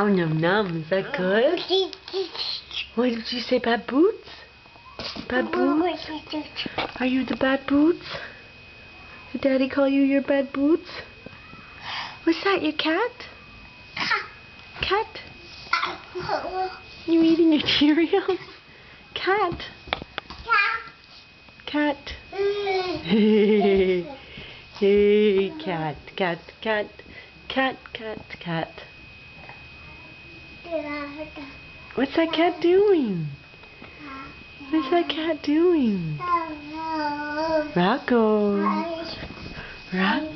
Oh, num num. Is that good? What did you say, bad boots? Bad boots? Are you the bad boots? Did Daddy call you your bad boots? What's that, your cat? Cat? You eating your Cheerios? Cat? Cat? Hey, hey, cat, cat, cat, cat, cat, cat. What's that cat doing? What's that cat doing? Rocco. Rocco.